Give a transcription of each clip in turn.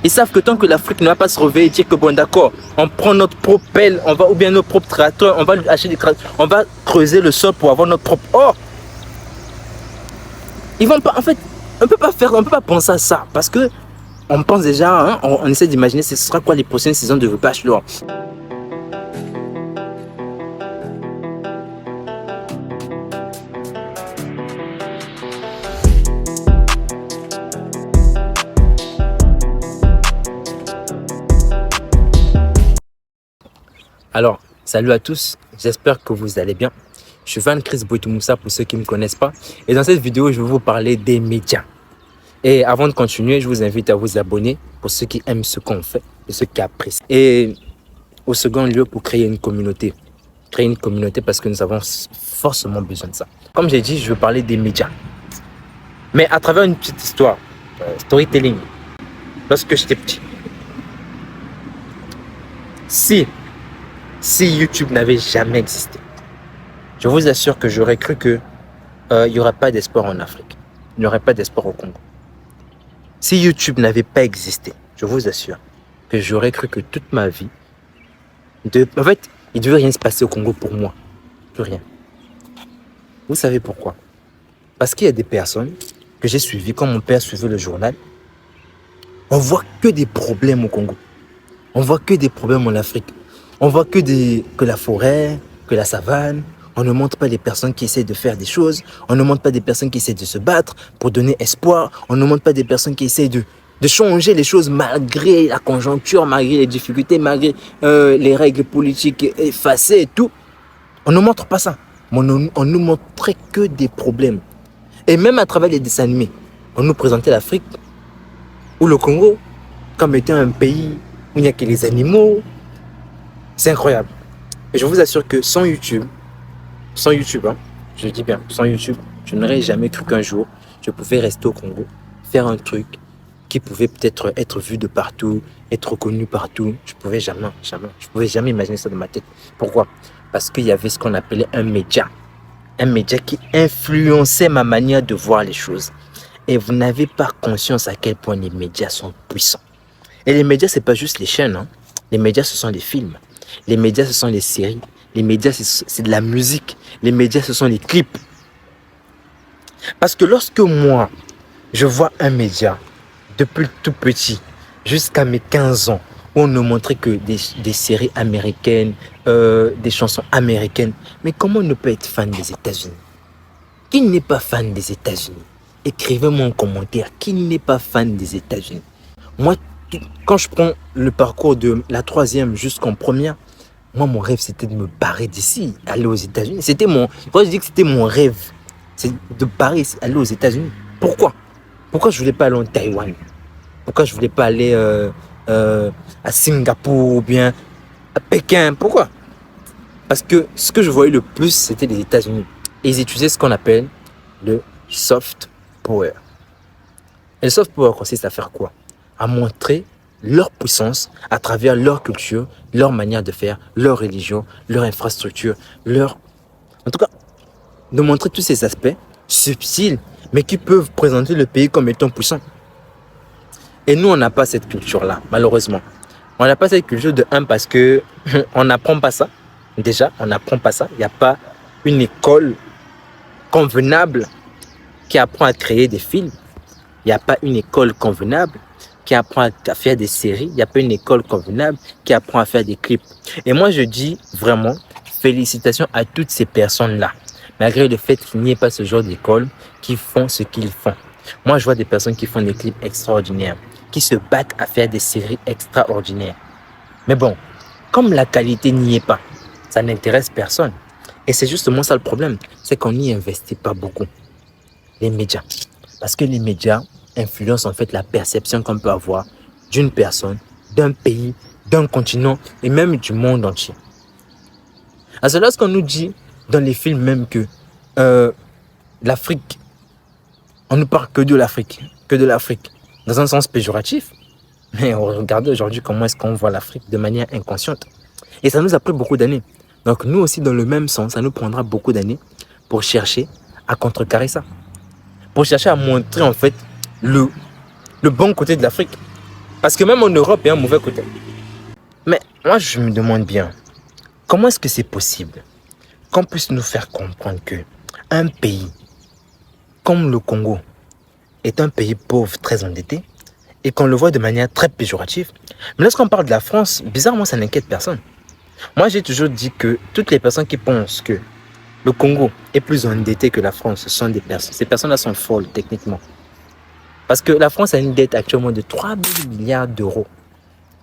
Ils savent que tant que l'Afrique ne va pas se réveiller et dire que bon d'accord, on prend notre propre pelle, on va, ou bien nos propres tracteurs, on va acheter des tracteurs, on va creuser le sol pour avoir notre propre or. Ils vont pas, en fait, on peut pas penser à ça parce que on pense déjà, hein, on essaie d'imaginer ce sera quoi les prochaines saisons de bachelor. Alors, salut à tous, j'espère que vous allez bien. Je suis Van Chris Boitumoussa pour ceux qui ne me connaissent pas. Et dans cette vidéo, je vais vous parler des médias. Et avant de continuer, je vous invite à vous abonner pour ceux qui aiment ce qu'on fait et ceux qui apprécient. Et au second lieu, pour créer une communauté. Créer une communauté parce que nous avons forcément besoin de ça. Comme j'ai dit, je veux parler des médias. Mais à travers une petite histoire, storytelling. Lorsque j'étais petit. Si YouTube n'avait jamais existé, je vous assure que j'aurais cru qu'il n'y aurait pas d'espoir en Afrique. Il n'y aurait pas d'espoir au Congo. Si YouTube n'avait pas existé, je vous assure que j'aurais cru que toute ma vie, en fait, il ne devait rien se passer au Congo pour moi. Plus rien. Vous savez pourquoi? Parce qu'il y a des personnes que j'ai suivies, comme mon père suivait le journal. On voit que des problèmes au Congo. On voit que des problèmes en Afrique. On voit que la forêt, que la savane. On ne montre pas des personnes qui essaient de faire des choses. On ne montre pas des personnes qui essaient de se battre pour donner espoir. On ne montre pas des personnes qui essaient de changer les choses malgré la conjoncture, malgré les difficultés, malgré les règles politiques effacées et tout. On ne montre pas ça. On nous montrait que des problèmes. Et même à travers les dessins animés, on nous présentait l'Afrique ou le Congo comme étant un pays où il n'y a que les animaux. C'est incroyable. Et je vous assure que sans YouTube, hein, je dis bien, sans YouTube, je n'aurais jamais cru qu'un jour, je pouvais rester au Congo, faire un truc qui pouvait peut-être être vu de partout, être reconnu partout. Je pouvais jamais imaginer ça dans ma tête. Pourquoi? Parce qu'il y avait ce qu'on appelait un média qui influençait ma manière de voir les choses. Et vous n'avez pas conscience à quel point les médias sont puissants. Et les médias, c'est pas juste les chaînes, hein. Les médias, ce sont les films. Les médias, ce sont les séries. Les médias, c'est de la musique. Les médias, ce sont les clips. Parce que lorsque moi, je vois un média, depuis tout petit, jusqu'à mes 15 ans, où on ne montrait que des séries américaines, des chansons américaines, mais comment ne pas être fan des États-Unis? Qui n'est pas fan des États-Unis? Écrivez-moi en commentaire, qui n'est pas fan des États-Unis? Moi, quand je prends le parcours de la 3e jusqu'en première, moi, mon rêve, c'était de me barrer d'ici, aller aux États-Unis. Quand je dis que c'était mon rêve, c'est de barrer, aller aux États-Unis. Pourquoi? Pourquoi je voulais pas aller en Taïwan? Pourquoi je voulais pas aller à Singapour ou bien à Pékin? Pourquoi? Parce que ce que je voyais le plus, c'était les États-Unis. Et ils utilisaient ce qu'on appelle le soft power. Et le soft power consiste à faire quoi? À montrer leur puissance à travers leur culture, leur manière de faire, leur religion, leur infrastructure, en tout cas, de montrer tous ces aspects subtils, mais qui peuvent présenter le pays comme étant puissant. Et nous, on n'a pas cette culture-là, malheureusement. On n'a pas cette culture de parce que on n'apprend pas ça. Déjà, on n'apprend pas ça. Il n'y a pas une école convenable qui apprend à créer des films. Il n'y a pas une école convenable qui apprend à faire des séries. Il n'y a pas une école convenable qui apprend à faire des clips. Et moi, je dis vraiment félicitations à toutes ces personnes-là. Malgré le fait qu'il n'y ait pas ce genre d'école qui font ce qu'ils font. Moi, je vois des personnes qui font des clips extraordinaires, qui se battent à faire des séries extraordinaires. Mais bon, comme la qualité n'y est pas, ça n'intéresse personne. Et c'est justement ça le problème, c'est qu'on n'y investit pas beaucoup. Les médias. Parce que les médias influencent en fait la perception qu'on peut avoir d'une personne, d'un pays, d'un continent et même du monde entier. Alors lorsqu'on nous dit dans les films même que l'Afrique, on ne parle que de l'Afrique, dans un sens péjoratif, mais regardez aujourd'hui comment est-ce qu'on voit l'Afrique de manière inconsciente. Et ça nous a pris beaucoup d'années. Donc nous aussi, dans le même sens, ça nous prendra beaucoup d'années pour chercher à contrecarrer ça. Pour chercher à montrer en fait le bon côté de l'Afrique. Parce que même en Europe, il y a un mauvais côté. Mais moi, je me demande bien, comment est-ce que c'est possible qu'on puisse nous faire comprendre que un pays comme le Congo est un pays pauvre, très endetté, et qu'on le voit de manière très péjorative. Mais lorsqu'on parle de la France, bizarrement, ça n'inquiète personne. Moi, j'ai toujours dit que toutes les personnes qui pensent que le Congo est plus endetté que la France, ce sont des personnes. Ces personnes-là sont folles, techniquement. Parce que la France a une dette actuellement de 3 000 milliards d'euros.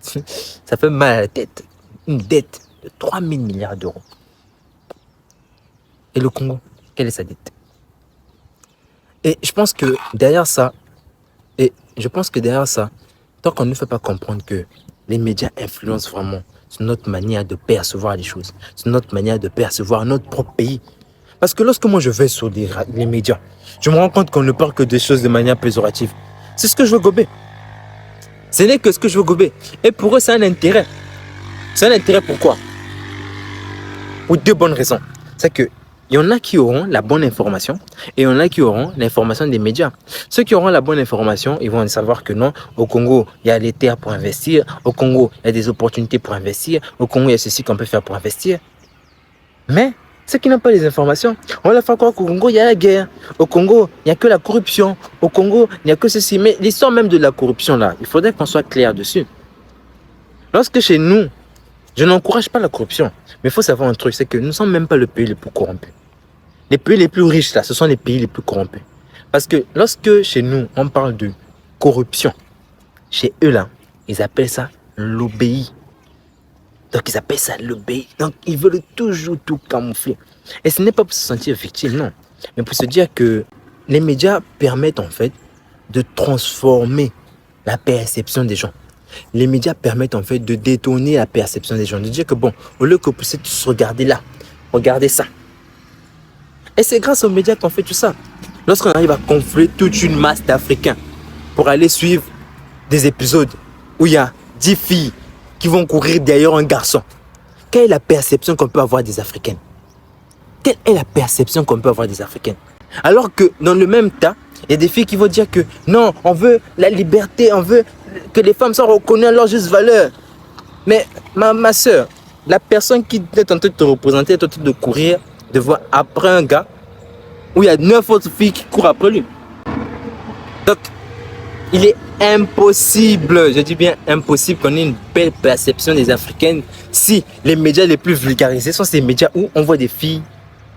Ça fait mal à la tête. Une dette de 3 000 milliards d'euros. Et le Congo, quelle est sa dette? Et je pense que derrière ça, tant qu'on ne fait pas comprendre que les médias influencent vraiment sur notre manière de percevoir les choses, sur notre manière de percevoir notre propre pays. Parce que lorsque moi je vais sur les médias, je me rends compte qu'on ne parle que des choses de manière péjorative. C'est ce que je veux gober. Ce n'est que ce que je veux gober. Et pour eux, c'est un intérêt. C'est un intérêt pourquoi? Pour deux bonnes raisons. C'est que il y en a qui auront la bonne information et il y en a qui auront l'information des médias. Ceux qui auront la bonne information, ils vont savoir que non, au Congo, il y a les terres pour investir. Au Congo, il y a des opportunités pour investir. Au Congo, il y a ceci qu'on peut faire pour investir. Mais ceux qui n'ont pas les informations, on leur fait croire qu'au Congo, il y a la guerre. Au Congo, il n'y a que la corruption. Au Congo, il n'y a que ceci. Mais l'histoire même de la corruption, là, il faudrait qu'on soit clair dessus. Lorsque chez nous, je n'encourage pas la corruption, mais il faut savoir un truc, c'est que nous ne sommes même pas le pays le plus corrompu. Les pays les plus riches, là, ce sont les pays les plus corrompus. Parce que lorsque chez nous, on parle de corruption, chez eux, là, ils appellent ça l'obéi. Donc, ils appellent ça l'obéi. Donc, ils veulent toujours tout camoufler. Et ce n'est pas pour se sentir victime, non. Mais pour se dire que les médias permettent, en fait, de transformer la perception des gens. Les médias permettent, en fait, de détourner la perception des gens. De dire que, bon, au lieu que vous puissiez tous regarder là, regardez ça. Et c'est grâce aux médias qu'on fait tout ça. Lorsqu'on arrive à confler toute une masse d'Africains pour aller suivre des épisodes où il y a 10 filles qui vont courir derrière un garçon, quelle est la perception qu'on peut avoir des Africaines? Quelle est la perception qu'on peut avoir des Africaines? Alors que dans le même temps, il y a des filles qui vont dire que non, on veut la liberté, on veut que les femmes soient reconnues à leur juste valeur. Mais ma soeur, la personne qui est en train de te représenter est en train de courir devant après un gars où il y a 9 autres filles qui courent après lui. Donc, il est impossible, je dis bien impossible qu'on ait une belle perception des Africaines si les médias les plus vulgarisés sont ces médias où on voit des filles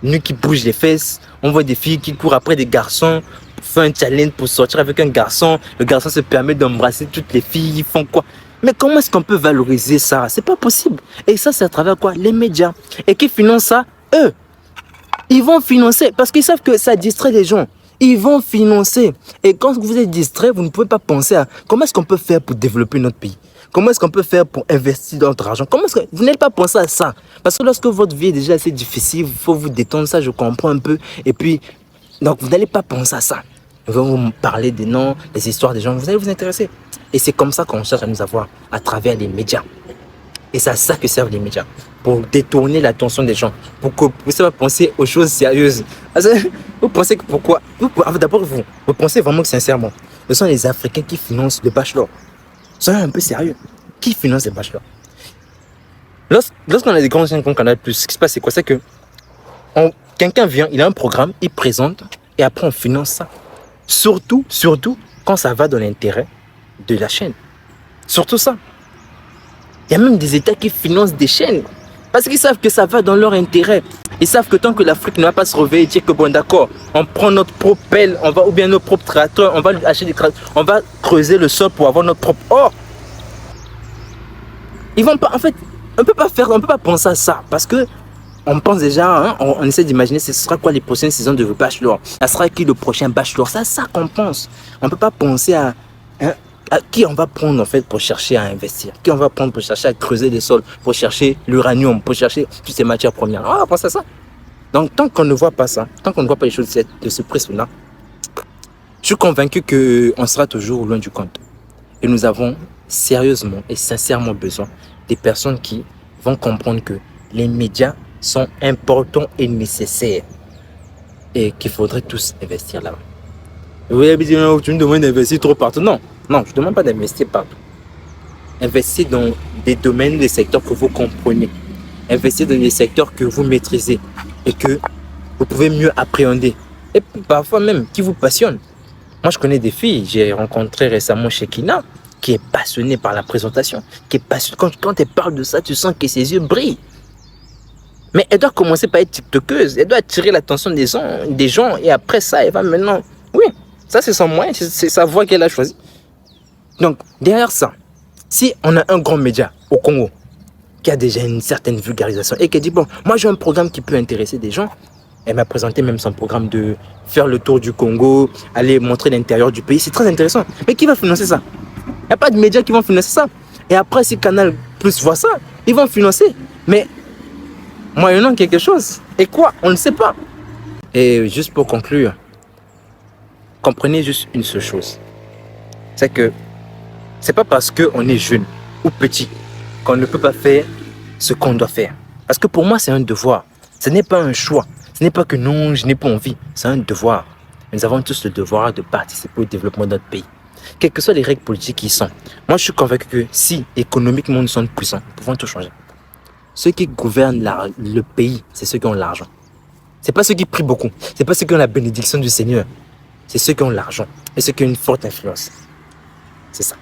nues qui bougent les fesses, on voit des filles qui courent après des garçons, font un challenge pour sortir avec un garçon, le garçon se permet d'embrasser toutes les filles, ils font quoi? Mais comment est-ce qu'on peut valoriser ça? C'est pas possible. Et ça, c'est à travers quoi? Les médias. Et qui financent ça? Eux. Ils vont financer parce qu'ils savent que ça distrait les gens. Ils vont financer. Et quand vous êtes distrait, vous ne pouvez pas penser à comment est-ce qu'on peut faire pour développer notre pays. Comment est-ce qu'on peut faire pour investir dans notre argent? Comment est-ce que vous n'allez pas penser à ça? Parce que lorsque votre vie est déjà assez difficile, il faut vous détendre, ça je comprends un peu. Et puis, donc vous n'allez pas penser à ça. Ils vont vous parler des noms, des histoires des gens, vous allez vous intéresser. Et c'est comme ça qu'on cherche à nous avoir à travers les médias. Et c'est à ça que servent les médias. Pour détourner l'attention des gens. Pour que vous ne puissiez pas penser aux choses sérieuses. Vous pensez que pourquoi? D'abord, vous pensez vraiment que sincèrement, ce sont les Africains qui financent le bachelor. Soyez un peu sérieux. Qui finance les bachelors? Lorsqu'on a des grands chaînes comme Canal+, ce qui se passe, c'est quoi? C'est que quelqu'un vient, il a un programme, il présente, et après on finance ça. Surtout quand ça va dans l'intérêt de la chaîne. Surtout ça. Il y a même des États qui financent des chaînes. Parce qu'ils savent que ça va dans leur intérêt. Ils savent que tant que l'Afrique ne va pas se réveiller et dire que bon d'accord, on prend notre propre pelle, ou bien nos propres tracteurs, on va acheter des tracteurs, on va creuser le sol pour avoir notre propre or. Ils vont pas, en fait, on peut pas penser à ça. Parce que on pense déjà, hein, on essaie d'imaginer ce sera quoi les prochaines saisons de Bachelor. Ça sera qui le prochain Bachelor. C'est ça qu'on pense. On ne peut pas penser à qui on va prendre en fait pour chercher à investir. Qui on va prendre pour chercher à creuser les sols, pour chercher l'uranium, pour chercher toutes ces matières premières. On va penser à ça. Donc tant qu'on ne voit pas ça, tant qu'on ne voit pas les choses de ce prisme-là, je suis convaincu qu'on sera toujours loin du compte. Et nous avons sérieusement et sincèrement besoin des personnes qui vont comprendre que les médias sont importants et nécessaires et qu'il faudrait tous investir là-bas. Vous allez me dire, tu me demandes d'investir trop partout. Non, je ne demande pas d'investir partout. Investissez dans des domaines, des secteurs que vous comprenez. Investissez dans des secteurs que vous maîtrisez et que vous pouvez mieux appréhender. Et parfois même, qui vous passionnent. Moi, je connais des filles, j'ai rencontré récemment Shekina, qui est passionnée par la présentation, qui est passionnée. Quand elle parle de ça, tu sens que ses yeux brillent. Mais elle doit commencer par être tiktokeuse, elle doit attirer l'attention des gens et après ça, elle va maintenant... Oui, ça c'est son moyen, c'est sa voie qu'elle a choisie. Donc, derrière ça, si on a un grand média au Congo qui a déjà une certaine vulgarisation et qui dit, bon, moi j'ai un programme qui peut intéresser des gens, elle m'a présenté même son programme de faire le tour du Congo, aller montrer l'intérieur du pays, c'est très intéressant. Mais qui va financer ça? Il n'y a pas de médias qui vont financer ça. Et après, si Canal Plus voit ça, ils vont financer. Mais moyennant quelque chose. Et quoi? On ne sait pas. Et juste pour conclure, comprenez juste une seule chose. C'est que c'est pas parce qu'on est jeune ou petit qu'on ne peut pas faire ce qu'on doit faire. Parce que pour moi, c'est un devoir. Ce n'est pas un choix. Ce n'est pas que non, je n'ai pas envie. C'est un devoir. Nous avons tous le devoir de participer au développement de notre pays. Quelles que soient les règles politiques qui sont. Moi, je suis convaincu que si économiquement nous sommes puissants, nous pouvons tout changer. Ceux qui gouvernent le pays, c'est ceux qui ont l'argent. Ce n'est pas ceux qui prient beaucoup. Ce n'est pas ceux qui ont la bénédiction du Seigneur. C'est ceux qui ont l'argent et ceux qui ont une forte influence. C'est ça.